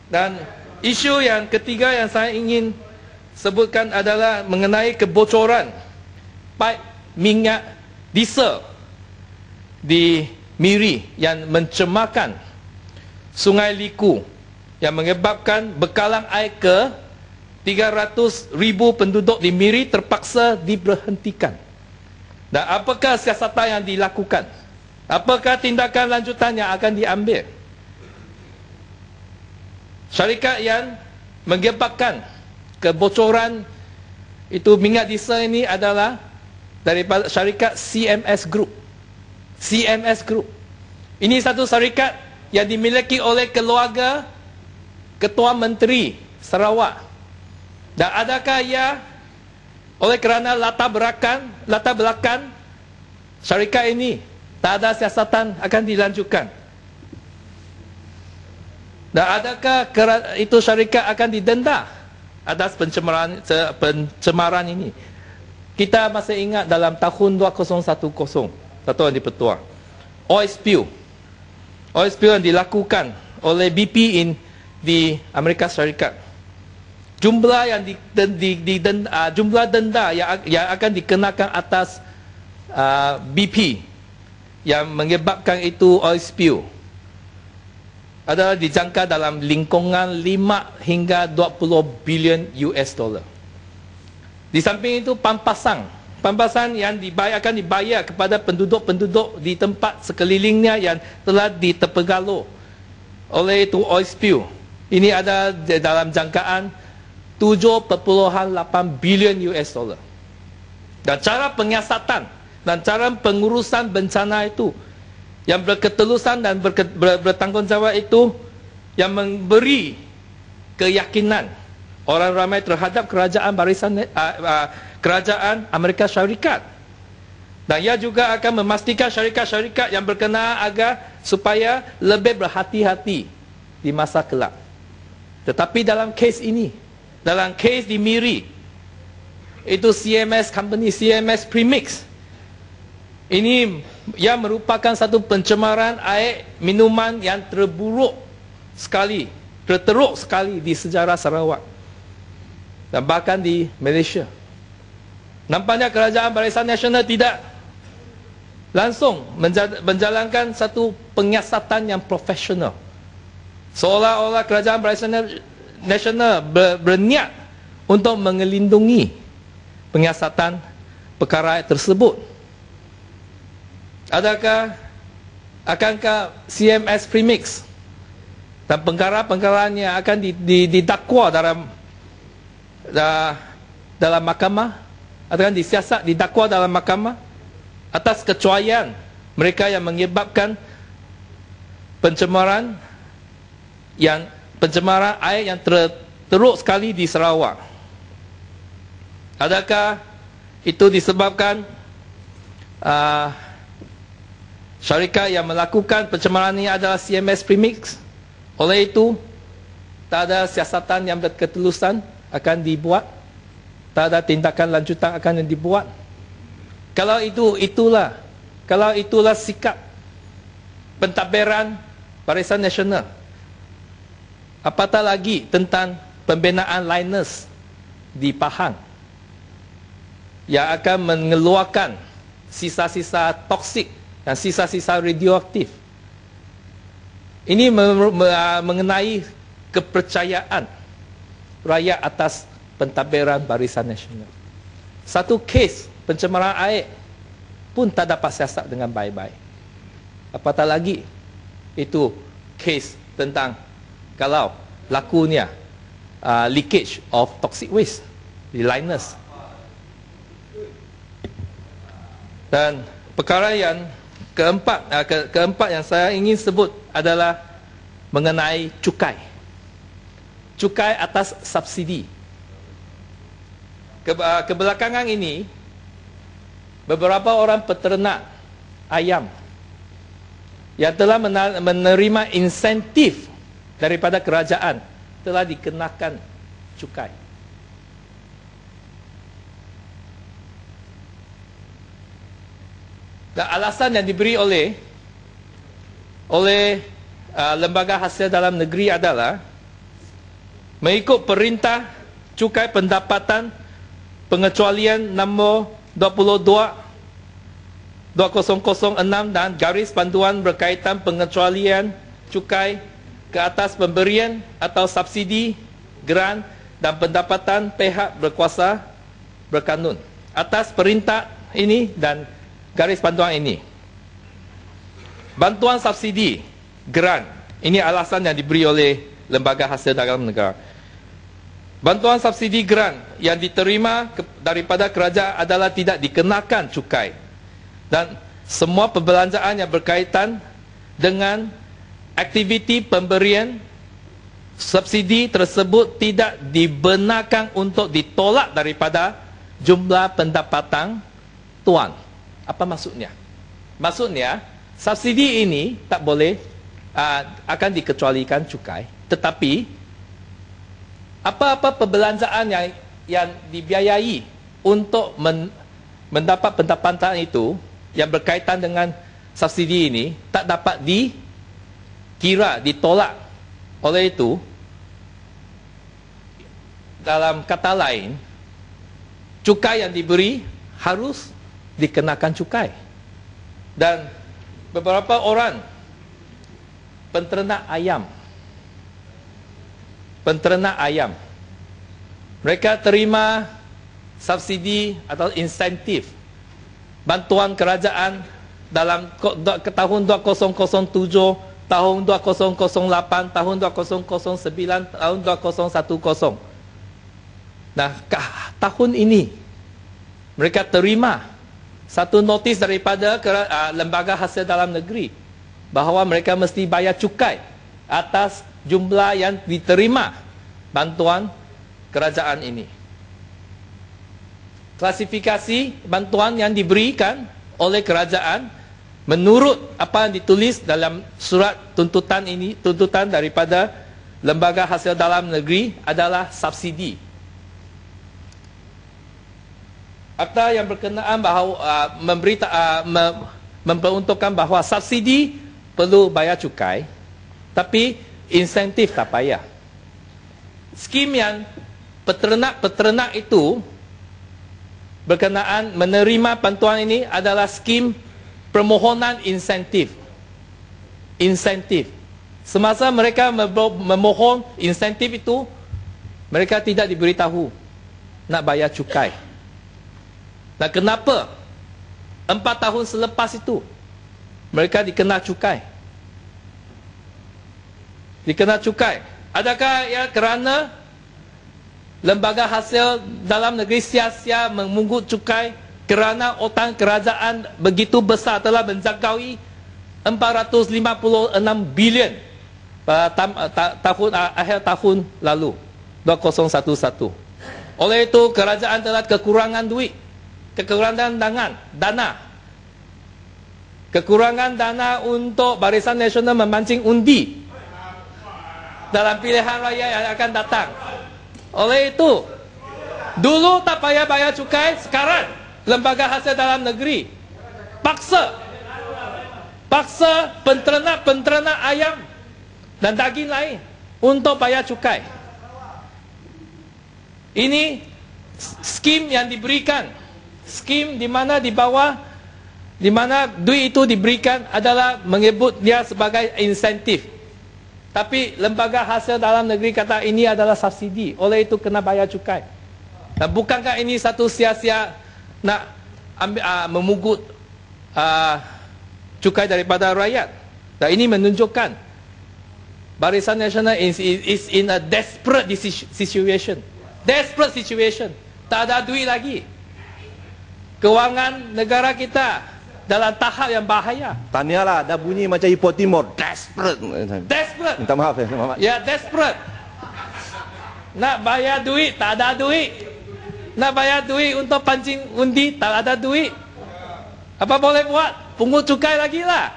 Dan isu yang ketiga yang saya ingin sebutkan adalah mengenai kebocoran paip minyak diesel di Miri yang mencemarkan Sungai Liku yang menyebabkan bekalan air ke 300,000 penduduk di Miri terpaksa diberhentikan. Dan apakah siasatan yang dilakukan? Apakah tindakan lanjutan yang akan diambil? Syarikat yang menyebabkan kebocoran itu minyak diesel ini adalah daripada syarikat CMS Group. CMS Group. Ini satu syarikat yang dimiliki oleh keluarga Ketua Menteri Sarawak. Dan adakah ia oleh kerana latar belakang syarikat ini tak ada siasatan akan dilanjutkan? Dan adakah itu syarikat akan didenda atas pencemaran ini? Kita masih ingat dalam tahun 2010, Tuan Di-Pertua, oil spill yang dilakukan oleh BP di Amerika Syarikat. Jumlah yang jumlah denda yang akan dikenakan atas BP yang menyebabkan itu oil spill adalah dijangka dalam lingkungan 5 hingga 20 bilion US dollar. Di samping itu pampasan yang akan dibayar kepada penduduk-penduduk di tempat sekelilingnya yang telah diterpengaruh oleh itu oil spill. Ini ada dalam jangkaan 7.8 bilion US dollar. Dan cara penyiasatan dan cara pengurusan bencana itu yang berketelusan dan bertanggungjawab itu yang memberi keyakinan orang ramai terhadap kerajaan Amerika Syarikat. Dan ia juga akan memastikan syarikat-syarikat yang berkenaan agar supaya lebih berhati-hati di masa kelak. Tetapi dalam kes ini, dalam kes di Miri, itu CMS Company, CMS Premix, ini yang merupakan satu pencemaran air minuman yang terteruk sekali di sejarah Sarawak dan bahkan di Malaysia. Nampaknya kerajaan Barisan Nasional tidak langsung menjalankan satu penyiasatan yang profesional. Seolah-olah kerajaan Barisan Nasional berniat untuk mengelindungi penyiasatan perkara tersebut. Akankah CMS Premix dan perkara-perkara yang akan didakwa dalam mahkamah, akan didakwa dalam mahkamah atas kecuaian mereka yang menyebabkan pencemaran air yang teruk sekali di Sarawak? Adakah itu disebabkan syarikat yang melakukan pencemaran ini adalah CMS Premix? Oleh itu, tak ada siasatan yang berketelusan akan dibuat, tak ada tindakan lanjutan akan dibuat. Kalau itulah sikap pentadbiran Barisan Nasional, apatah lagi tentang pembinaan liners di Pahang yang akan mengeluarkan sisa-sisa toksik dan sisa-sisa radioaktif. Ini mengenai kepercayaan rakyat atas pentadbiran Barisan Nasional. Satu kes pencemaran air pun tak dapat siasat dengan baik-baik. Apatah lagi itu kes tentang kalau lakunya leakage of toxic waste di liners. Dan perkara yang keempat yang saya ingin sebut adalah mengenai cukai atas subsidi. Kebelakangan ini beberapa orang peternak ayam yang telah menerima insentif daripada kerajaan telah dikenakan cukai. Dan alasan yang diberi oleh lembaga hasil dalam negeri adalah mengikut perintah Cukai Pendapatan Pengecualian nombor 22/2006 dan garis panduan berkaitan pengecualian cukai ke atas pemberian atau subsidi, geran dan pendapatan pihak berkuasa berkanun. Atas perintah ini dan garis panduan ini, bantuan subsidi, geran, ini alasan yang diberi oleh Lembaga Hasil Dalam Negara. Bantuan subsidi geran yang diterima daripada kerajaan adalah tidak dikenakan cukai, dan semua perbelanjaan yang berkaitan dengan aktiviti pemberian subsidi tersebut tidak dibenarkan untuk ditolak daripada jumlah pendapatan tuan. Apa maksudnya? Maksudnya subsidi ini tak boleh akan dikecualikan cukai, tetapi apa-apa perbelanjaan yang dibiayai untuk mendapat pendapatan itu yang berkaitan dengan subsidi ini tak dapat dikira ditolak. Oleh itu, dalam kata lain, cukai yang diberi harus dikenakan cukai. Dan beberapa orang penternak ayam, mereka terima subsidi atau insentif bantuan kerajaan dalam tahun 2007, tahun 2008, tahun 2009, tahun 2010. Nah, tahun ini mereka terima satu notis daripada Lembaga Hasil Dalam Negeri bahawa mereka mesti bayar cukai atas jumlah yang diterima bantuan kerajaan ini. Klasifikasi bantuan yang diberikan oleh kerajaan menurut apa yang ditulis dalam surat tuntutan ini, tuntutan daripada Lembaga Hasil Dalam Negeri adalah subsidi. Akta yang berkenaan bahawa memperuntukkan bahawa subsidi perlu bayar cukai, tapi insentif tak payah. Skim yang peternak itu berkenaan menerima bantuan ini adalah skim permohonan insentif. Semasa mereka memohon insentif itu, mereka tidak diberitahu nak bayar cukai. Nah, kenapa 4 tahun selepas itu mereka dikena cukai? Adakah ya kerana Lembaga Hasil Dalam Negeri sia-sia memungut cukai kerana otang kerajaan begitu besar telah menjangkaui 456 bilion pada akhir tahun lalu 2011. Oleh itu kerajaan telah kekurangan duit, kekurangan dana untuk Barisan Nasional memancing undi dalam pilihan raya yang akan datang. Oleh itu, dulu tak payah bayar cukai, sekarang Lembaga Hasil Dalam Negeri paksa penternak ayam dan daging lain untuk bayar cukai. Ini skim yang diberikan, skim di mana di bawah, di mana duit itu diberikan adalah menyebut dia sebagai insentif. Tapi Lembaga Hasil Dalam Negeri kata ini adalah subsidi, oleh itu kena bayar cukai. Dan bukankah ini satu sia-sia nak memungut cukai daripada rakyat? Dan ini menunjukkan Barisan Nasional is in a desperate situation. Tak ada duit lagi. Kewangan negara kita dalam tahap yang bahaya. Tahniahlah, dah bunyi macam Ipoh Timur. Desperate. Minta maaf ya, Muhammad. Ya, desperate. Nak bayar duit, tak ada duit. Nak bayar duit untuk pancing undi, tak ada duit. Apa boleh buat? Pungut cukai lagi lah.